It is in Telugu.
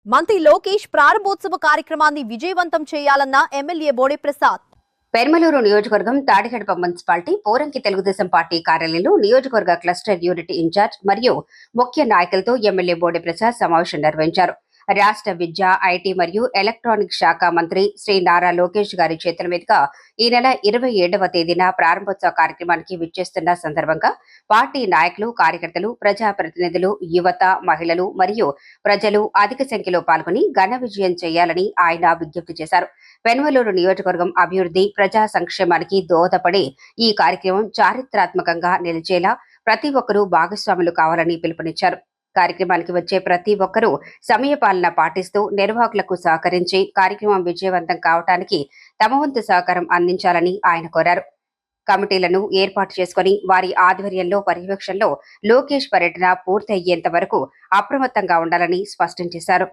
మంత్రి లోకేష్ ప్రారంభోత్సవ కార్యక్రమాన్ని విజయవంతం చేయాలన్న ఎమ్మెల్యే బోడే ప్రసాద్. పెర్మలూరు నియోజకవర్గం తాడిగడప మున్సిపాలిటీ పోరంకి తెలుగుదేశం పార్టీ కార్యాలయంలో నియోజకవర్గ క్లస్టర్ యూనిట్ ఇన్ఛార్జ్ మరియు ముఖ్య నాయకులతో ఎమ్మెల్యే బోడే ప్రసాద్ సమావేశం నిర్వహించారు. రాష్ట్ర విద్య, ఐటీ మరియు ఎలక్ట్రానిక్ శాఖ మంత్రి శ్రీ నారా లోకేష్ గారి చేతుల మీదుగా ఈ నెల 27వ తేదీన ప్రారంభోత్సవ కార్యక్రమానికి విచ్చేస్తున్న సందర్భంగా పార్టీ నాయకులు, కార్యకర్తలు, ప్రజాప్రతినిధులు, యువత, మహిళలు మరియు ప్రజలు అధిక సంఖ్యలో పాల్గొని ఘన విజయం చేయాలని ఆయన విజ్ఞప్తి చేశారు. పెనుమలూరు నియోజకవర్గం అభివృద్ధి, ప్రజా సంక్షేమానికి దోహదపడే ఈ కార్యక్రమం చారిత్రాత్మకంగా నిలిచేలా ప్రతి ఒక్కరూ భాగస్వాములు కావాలని పిలుపునిచ్చారు. కార్యక్రమానికి వచ్చే ప్రతి ఒక్కరూ సమయపాలన పాటిస్తూ నిర్వాహకులకు సహకరించి కార్యక్రమం విజయవంతం కావడానికి తమ వంతు సహకారం అందించాలని ఆయన కోరారు. కమిటీలను ఏర్పాటు చేసుకుని వారి ఆధ్వర్యంలో పర్యవేక్షణలో లోకేష్ పర్యటన పూర్తయ్యేంత వరకు అప్రమత్తంగా ఉండాలని స్పష్టం చేశారు.